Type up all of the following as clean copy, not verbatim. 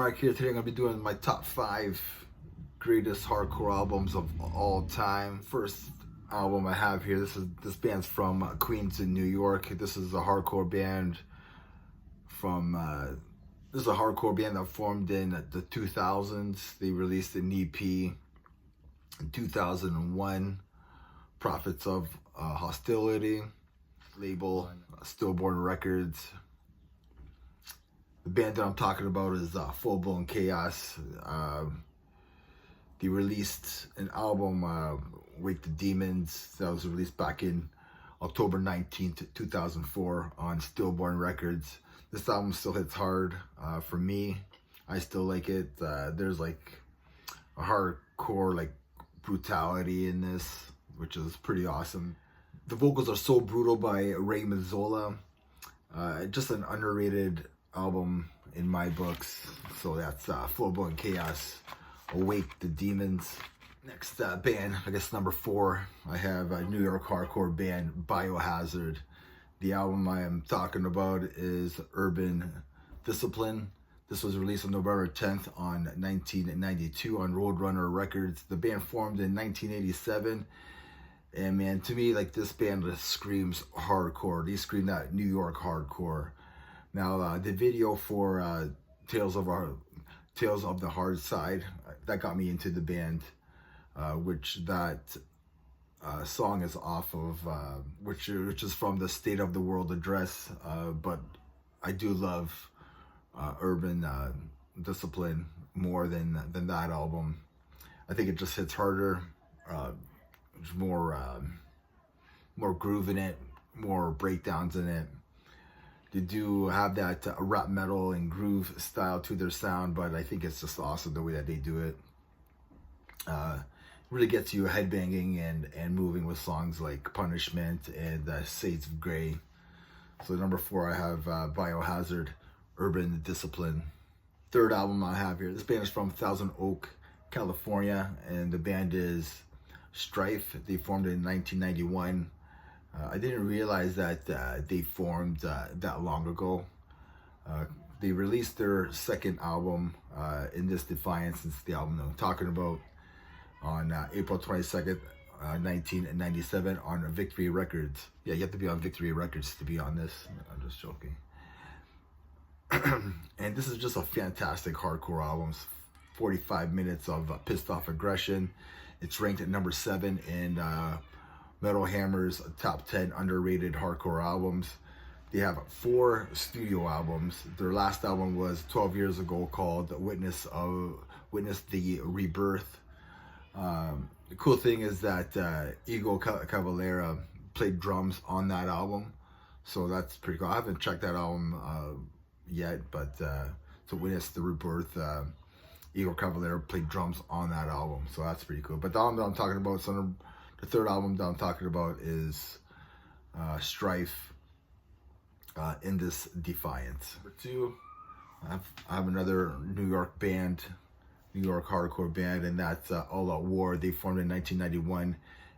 Mark here. Today I'm going to be doing my top 5 greatest hardcore albums of all time. First album I have here, this band's from Queens in New York. This is a hardcore band that formed in the 2000s. They released an EP in 2001, Prophets of Hostility, label Stillborn Records. The band that I'm talking about is Full Blown Chaos. They released an album, Wake the Demons, that was released back in October 19th, 2004 on Stillborn Records. This album still hits hard for me. I still like it. There's like a hardcore like brutality in this, which is pretty awesome. The vocals are so brutal by Ray Mazzola. Just an underrated album in my books. So that's Full Blown Chaos, Awake the Demons. Next band, I guess number 4, I have a New York hardcore band, Biohazard. The album I am talking about is Urban Discipline. This was released on November 10th on 1992 on Roadrunner Records. The band formed in 1987. And man, to me, like, this band just screams hardcore. They scream that New York hardcore. Now, the video for Tales of the Hard Side, that got me into the band, which that song is off of, which is from the State of the World address. But I do love Urban Discipline more than that album. I think it just hits harder. There's more groove in it, more breakdowns in it. They do have that rap metal and groove style to their sound, but I think it's just awesome the way that they do it. Really gets you headbanging and moving with songs like Punishment and Shades of Grey. So number 4, I have Biohazard, Urban Discipline. Third album I have here, this band is from Thousand Oak, California, and the band is Strife. They formed in 1991. I didn't realize that they formed that long ago. They released their second album, In This Defiance, since the album I'm talking about, on April 22nd, 1997 on Victory Records. Yeah, you have to be on Victory Records to be on this. I'm just joking. And this is just a fantastic hardcore album. 45 minutes of pissed off aggression. It's ranked at number 7 in Metal Hammer's top 10 underrated hardcore albums. They have 4 studio albums. Their last album was 12 years ago, called Witness the Rebirth. The cool thing is that Ego Cavalera played drums on that album, so that's pretty cool. I haven't checked that album yet, but to Witness the Rebirth, Ego Cavalera played drums on that album, so that's pretty cool. But the album that I'm talking about, the third album that I'm talking about is Strife, In This Defiance. Number 2, I have another New York band, New York hardcore band, and that's All Out War. They formed in 1991,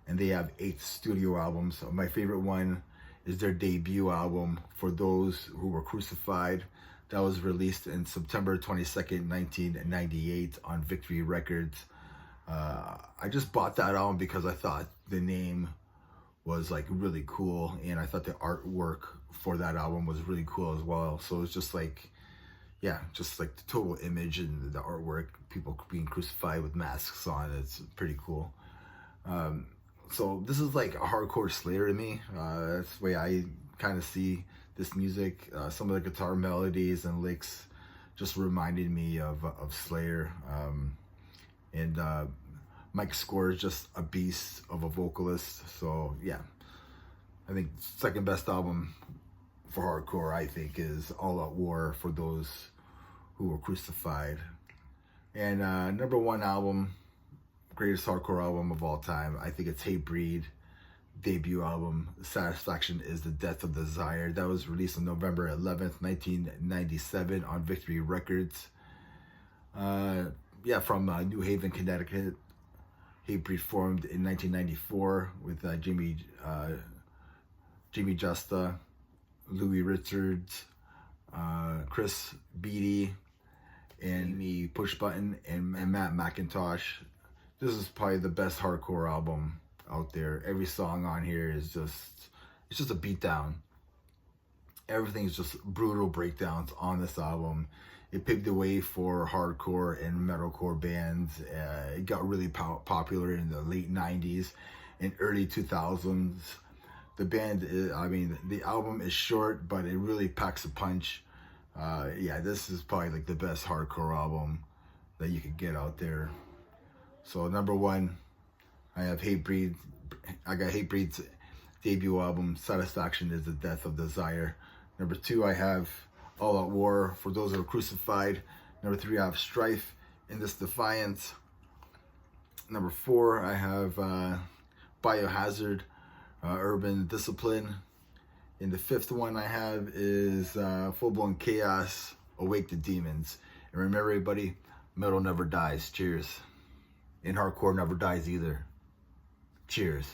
and they have 8 studio albums. My favorite one is their debut album, For Those Who Were Crucified. That was released in September 22nd, 1998 on Victory Records. I just bought that album because I thought the name was like really cool, and I thought the artwork for that album was really cool as well. So it's just like, yeah, just like the total image and the artwork, people being crucified with masks on, it's pretty cool. So this is like a hardcore Slayer to me. That's the way I kind of see this music. Some of the guitar melodies and licks just reminded me of Slayer. And Mike Score is just a beast of a vocalist. So yeah, I think second best album for hardcore, I think, is All Out War, For Those Who Were Crucified. And number 1 album, greatest hardcore album of all time, I think it's Hatebreed debut album, Satisfaction Is the Death of Desire. That was released on November 11th, 1997 on Victory Records. Yeah, from New Haven, Connecticut. Hatebreed formed in 1994 with Jimmy Justa, Louis Richards, Chris Beatty, and me Push Button and Matt McIntosh. This is probably the best hardcore album out there. Every song on here is it's just a beatdown. Everything's just brutal breakdowns on this album. It paved the way for hardcore and metalcore bands. It got really popular in the late 90s and early 2000s. The band is, I mean, the album is short, but it really packs a punch. Yeah, this is probably like the best hardcore album that you could get out there. So number one, I have Hatebreed. I got Hatebreed's debut album, Satisfaction is the Death of Desire. Number two, I have All Out War, For Those Who Are Crucified. Number three, I have Strife, In This Defiance. Number four, I have Biohazard, Urban Discipline. And the fifth one I have is Full Blown Chaos, Awake the Demons. And remember, everybody, metal never dies. Cheers. And hardcore never dies either. Cheers.